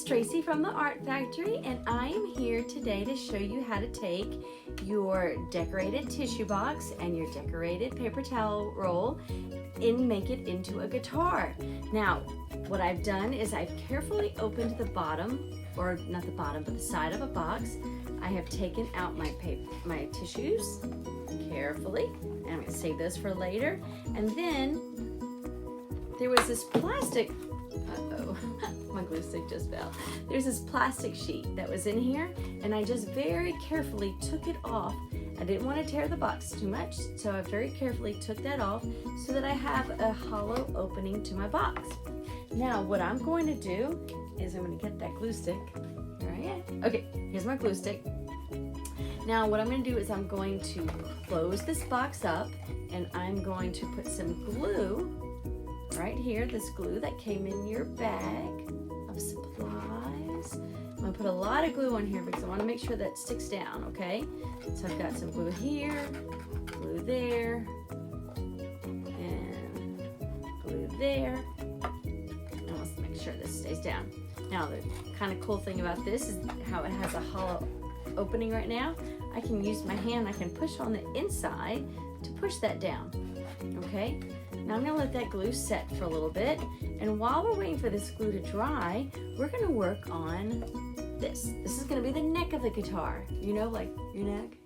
Tracey from the Art Factory, and I am here today to show you how to take your decorated tissue box and your decorated paper towel roll and make it into a guitar. Now, what I've done is I've carefully opened the bottom, or not the bottom, but the side of a box. I have taken out my tissues carefully, and I'm going to save those for later. And then there was this plastic, my glue stick just fell. There's this plastic sheet that was in here, and I just very carefully took it off. I didn't want to tear the box too much, so I very carefully took that off so that I have a hollow opening to my box. Now, what I'm going to do is I'm going to get that glue stick. Here I am. Okay, here's my glue stick. Now, what I'm going to do is I'm going to close this box up, and I'm going to put some glue right here, this glue that came in your bag of supplies. I'm going to put a lot of glue on here because I want to make sure that it sticks down, okay? So I've got some glue here, glue there, and glue there. Now let's make sure this stays down. Now the kind of cool thing about this is how it has a hollow opening right now. I can use my hand, I can push on the inside to push that down, okay? Now I'm gonna let that glue set for a little bit, and while we're waiting for this glue to dry, we're gonna work on this. This is gonna be the neck of the guitar. You know, like your neck,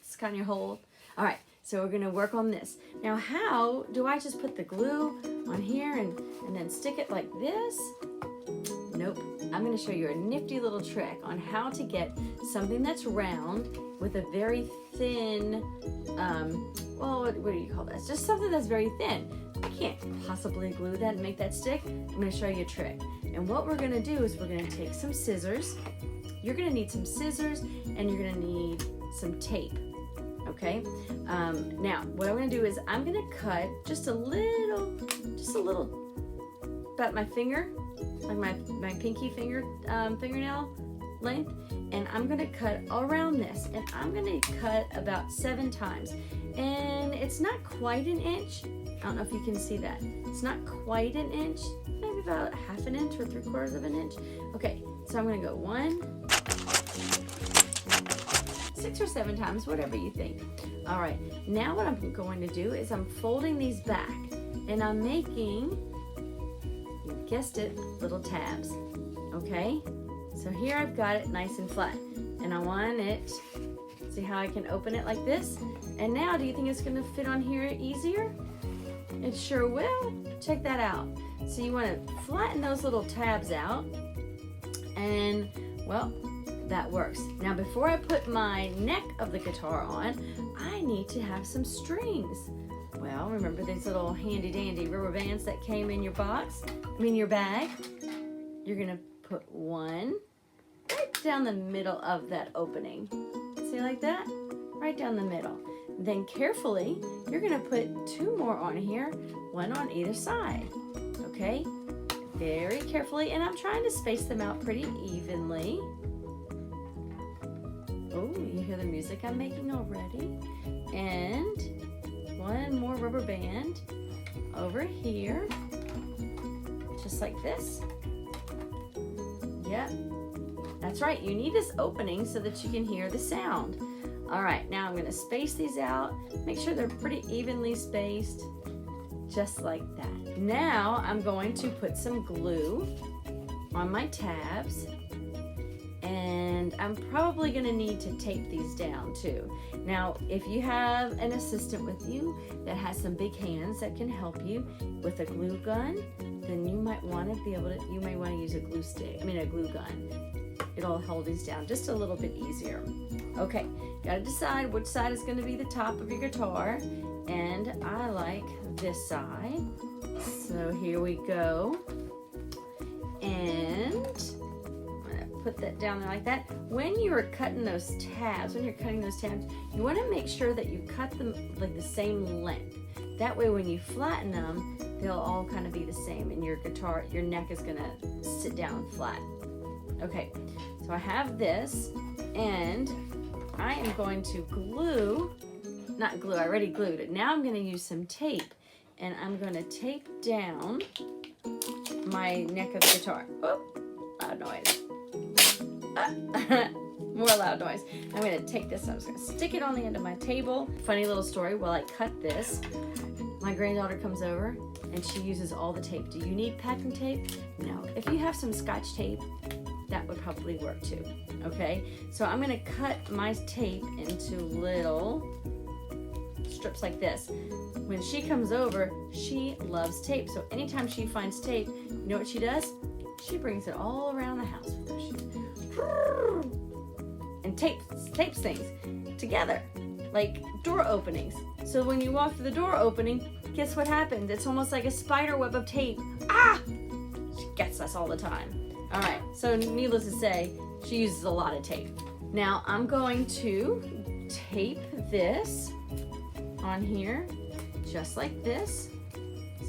it's kind of your hold. All right, so we're gonna work on this. Now how do I just put the glue on here and then stick it like this? Nope, I'm gonna show you a nifty little trick on how to get something that's round with a very thin, well, what do you call this? Just something that's very thin. I can't possibly glue that and make that stick. I'm gonna show you a trick. And what we're gonna do is we're gonna take some scissors. You're gonna need some scissors, and you're gonna need some tape, okay? Now, what I'm gonna do is I'm gonna cut just a little, about my finger, like my pinky finger, fingernail length, and I'm gonna cut all around this, and I'm gonna cut about 7 times. And it's not quite an inch. I don't know if you can see that. It's not quite an inch, maybe about 1/2 an inch or 3/4 of an inch. Okay, so I'm gonna go 1, 6 or 7 times, whatever you think. All right, now what I'm going to do is I'm folding these back, and I'm making, you guessed it, little tabs, okay? So here I've got it nice and flat, and I want it, see how I can open it like this? And now, do you think it's gonna fit on here easier? It sure will. Check that out. So you wanna flatten those little tabs out, and well, that works. Now before I put my neck of the guitar on, I need to have some strings. Well, remember these little handy dandy rubber bands that came in your box? Your bag? You're gonna put one right down the middle of that opening. See, like that? Right down the middle. Then carefully, you're gonna put 2 more on here, 1 on either side, okay? Very carefully, and I'm trying to space them out pretty evenly. Oh, you hear the music I'm making already? And 1 more rubber band over here, just like this. Yep, that's right, you need this opening so that you can hear the sound. All right, now I'm gonna space these out, make sure they're pretty evenly spaced, just like that. Now I'm going to put some glue on my tabs, and I'm probably gonna need to tape these down too. Now, if you have an assistant with you that has some big hands that can help you with a glue gun, then you might wanna use a glue gun. It'll hold these down just a little bit easier. Okay, gotta decide which side is gonna be the top of your guitar, and I like this side. So here we go. And I'm gonna put that down there like that. When you're cutting those tabs, you wanna make sure that you cut them like the same length. That way when you flatten them, they'll all kind of be the same, and your neck is gonna sit down flat. Okay, so I have this, and I am going to I already glued it. Now I'm gonna use some tape, and I'm gonna tape down my neck of the guitar. Oh, I loud noise. More loud noise. I'm going to take this, I'm just going to stick it on the end of my table. Funny little story, while I cut this, my granddaughter comes over and she uses all the tape. Do you need packing tape? No. If you have some Scotch tape, that would probably work too, okay? So I'm gonna cut my tape into little strips like this. When she comes over, she loves tape. So anytime she finds tape, you know what she does? She brings it all around the house with her. And tapes things together, like door openings. So when you walk through the door opening, guess what happens? It's almost like a spider web of tape. Ah! She gets us all the time. All right, so needless to say, she uses a lot of tape. Now I'm going to tape this on here, just like this.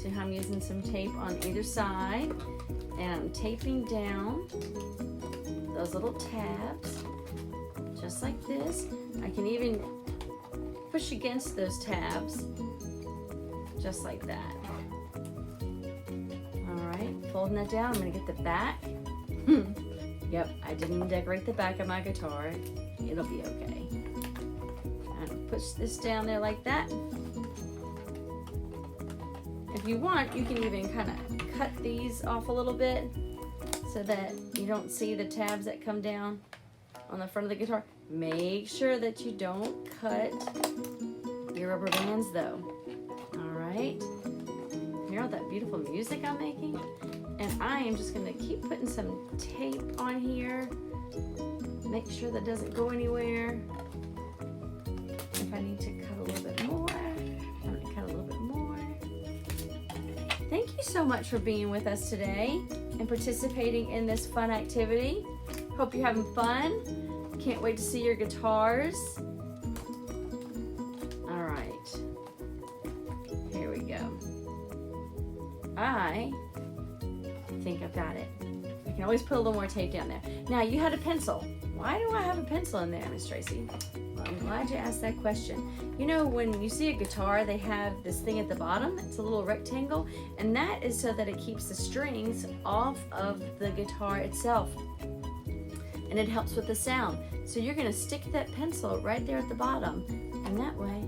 See how I'm using some tape on either side, and I'm taping down those little tabs, just like this. I can even push against those tabs, just like that. All right, folding that down, I'm gonna get the back. Yep, I didn't decorate the back of my guitar. It'll be okay. I'm gonna push this down there like that. If you want, you can even kind of cut these off a little bit so that you don't see the tabs that come down on the front of the guitar. Make sure that you don't cut your rubber bands though. All right. Hear all that beautiful music I'm making? And I am just gonna keep putting some tape on here. Make sure that doesn't go anywhere. If I need to cut a little bit more, I'm gonna cut a little bit more. Thank you so much for being with us today and participating in this fun activity. Hope you're having fun. Can't wait to see your guitars. All right, here we go. I think I've got it. I can always put a little more tape down there. Now, you had a pencil. Why do I have a pencil in there, Miss Tracey? Well, I'm glad you asked that question. You know, when you see a guitar, they have this thing at the bottom. It's a little rectangle, and that is so that it keeps the strings off of the guitar itself. And it helps with the sound. So you're gonna stick that pencil right there at the bottom, and that way,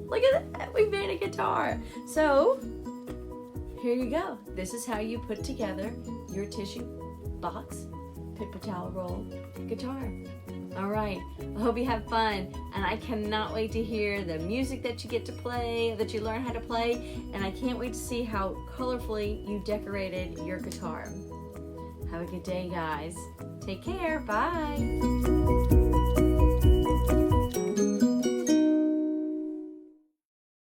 look at that, we made a guitar. So here you go. This is how you put together your tissue box, paper towel roll guitar. All right, I hope you have fun, and I cannot wait to hear the music that you get to play, that you learn how to play, and I can't wait to see how colorfully you decorated your guitar. Have a good day, guys. Take care. Bye.